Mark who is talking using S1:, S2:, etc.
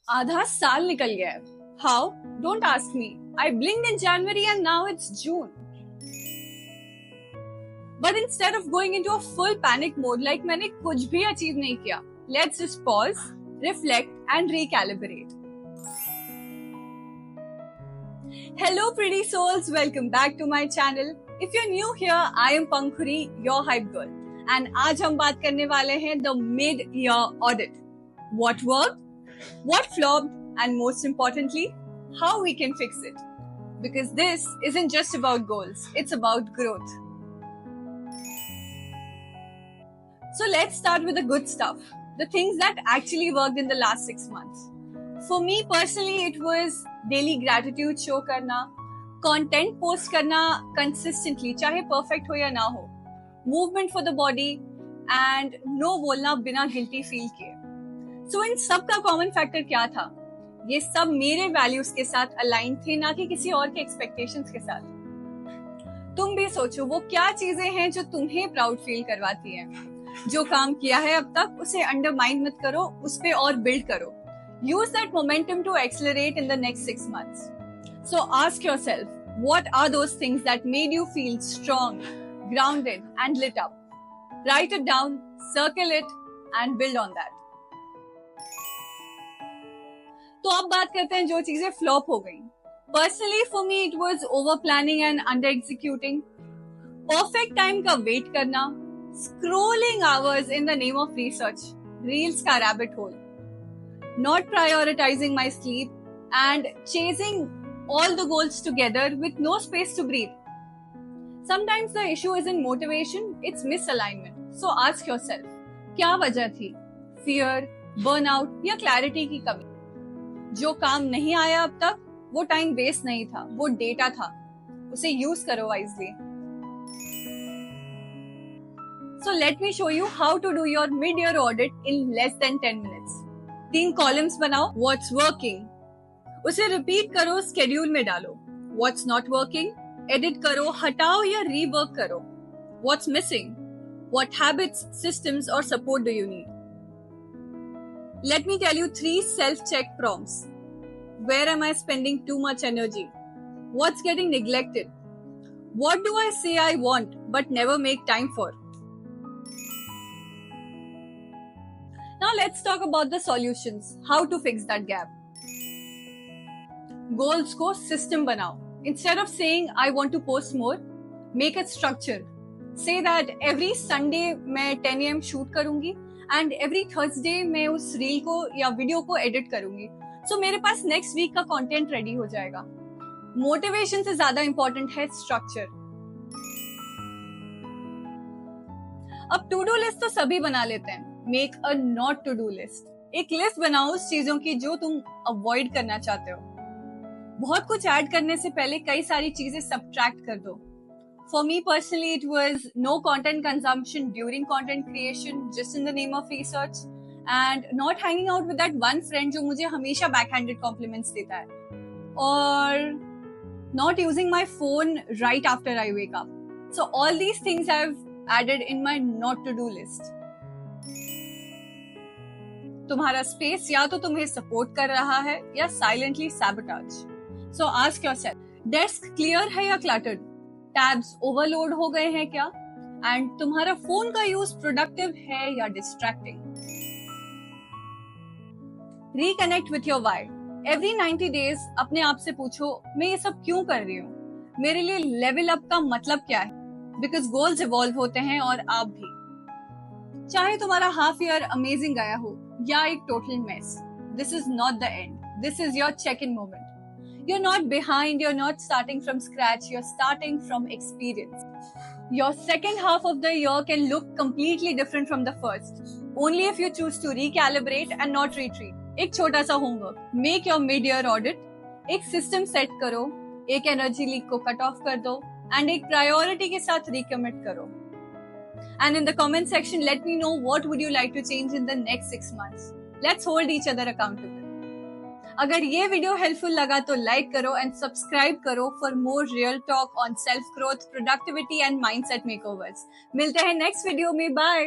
S1: आधा साल निकल गया है. How? Don't ask me. I blinked in January and now it's June. But instead of going into a full panic mode like मैंने कुछ भी अचीव नहीं किया, let's just pause, reflect and recalibrate. Hello pretty souls, welcome back to my channel. If you're new here, I am Pankhuri, your hype girl. And आज हम बात करने वाले हैं the mid-year audit. What worked? What flopped, and most importantly, how we can fix it. Because this isn't just about goals, it's about growth. So let's start with the good stuff, the things that actually worked in the last 6 months. For me personally, it was daily gratitude show karna, content post karna consistently, चाहे perfect हो या ना हो, movement for the body, and no बोलना बिना guilty feel किए. So इन सब का कॉमन फैक्टर क्या था? ये सब मेरे वैल्यूज के साथ अलाइन थे, ना कि किसी और के एक्सपेक्टेशंस के साथ. तुम भी सोचो वो क्या चीजें हैं जो तुम्हें प्राउड फील करवाती हैं. जो काम किया है अब तक उसे अंडरमाइन मत करो, उस पे और बिल्ड करो. Use that momentum to accelerate in the next 6 months. So ask yourself, what are those things that made you feel strong, grounded and lit up? Write it down, circle it and build on that. तो अब बात करते हैं जो चीजें flop हो गई. Personally for me it was over planning and under executing, perfect time का वेट करना, scrolling hours in the name of research, reels का rabbit hole, not prioritising my sleep and chasing all the goals together with no space to breathe. Sometimes the issue is in motivation, it's misalignment. So ask yourself, क्या वजह थी? Fear, burnout या clarity की कमी? जो काम नहीं आया अब तक, वो टाइम वेस्ट नहीं था, वो डेटा था. उसे यूज करो wisely. So let me show you how to do your mid year audit in less than 10 minutes. 3 columns बनाओ. व्हाट्स वर्किंग, उसे रिपीट करो, स्केड्यूल में डालो. व्हाट्स नॉट वर्किंग, एडिट करो, हटाओ या रीवर्क करो. What's missing, what habits, systems और support do you need. Let me tell you 3 self-check prompts. Where am I spending too much energy? What's getting neglected? What do I say I want but never make time for? Now let's talk about the solutions. How to fix that gap. Goals को system बनाओ. Instead of saying I want to post more, make it structure. Say that every Sunday मैं 10 AM shoot करूंगी and every Thursday मैं उस reel को या video को edit करूंगी. सो मेरे पास नेक्स्ट वीक का कंटेंट रेडी हो जाएगा. मोटिवेशन से ज्यादा इंपॉर्टेंट है स्ट्रक्चर. अब टू डू लिस्ट तो सभी बना लेते हैं. Make a not to do list. एक लिस्ट बनाओ उस चीजों की जो तुम अवॉइड करना चाहते हो. बहुत कुछ ऐड करने से पहले कई सारी चीजें सब्ट्रैक्ट कर दो. For me personally, it was no content consumption during content creation, just in the name of research, and not hanging out with that one friend जो मुझे हमेशा backhanded compliments देता है, or not using my phone right after I wake up. So all these things I've added in my not to do list. तुम्हारा space या तो तुम्हें support कर रहा है या silently sabotage. So ask yourself, desk clear है या cluttered? टैब्स ओवरलोड हो गए हैं क्या? एंड तुम्हारा फोन का यूज प्रोडक्टिव है या distracting? Reconnect with your why. Every 90 days अपने आप से पूछो, मैं ये सब क्यों कर रही हूँ? मेरे लिए लेवल अप का मतलब क्या है? बिकॉज गोल्स इवॉल्व होते हैं और आप भी. चाहे तुम्हारा हाफ ईयर अमेजिंग गया हो या एक total mess, this is not the end. This is your check in moment. You're not behind, you're not starting from scratch, you're starting from experience. Your second half of the year can look completely different from the first, only if you choose to recalibrate and not retreat. एक छोटा सा homework, make your mid-year audit, एक system set करो, एक energy leak को cut off कर दो, and एक priority के साथ recommit करो. And in the comment section, let me know what would you like to change in the next 6 months. Let's hold each other accountable. अगर ये वीडियो हेल्पफुल लगा तो लाइक करो एंड सब्सक्राइब करो for more real talk on self growth, productivity and mindset makeovers. मिलते हैं next video में. Bye.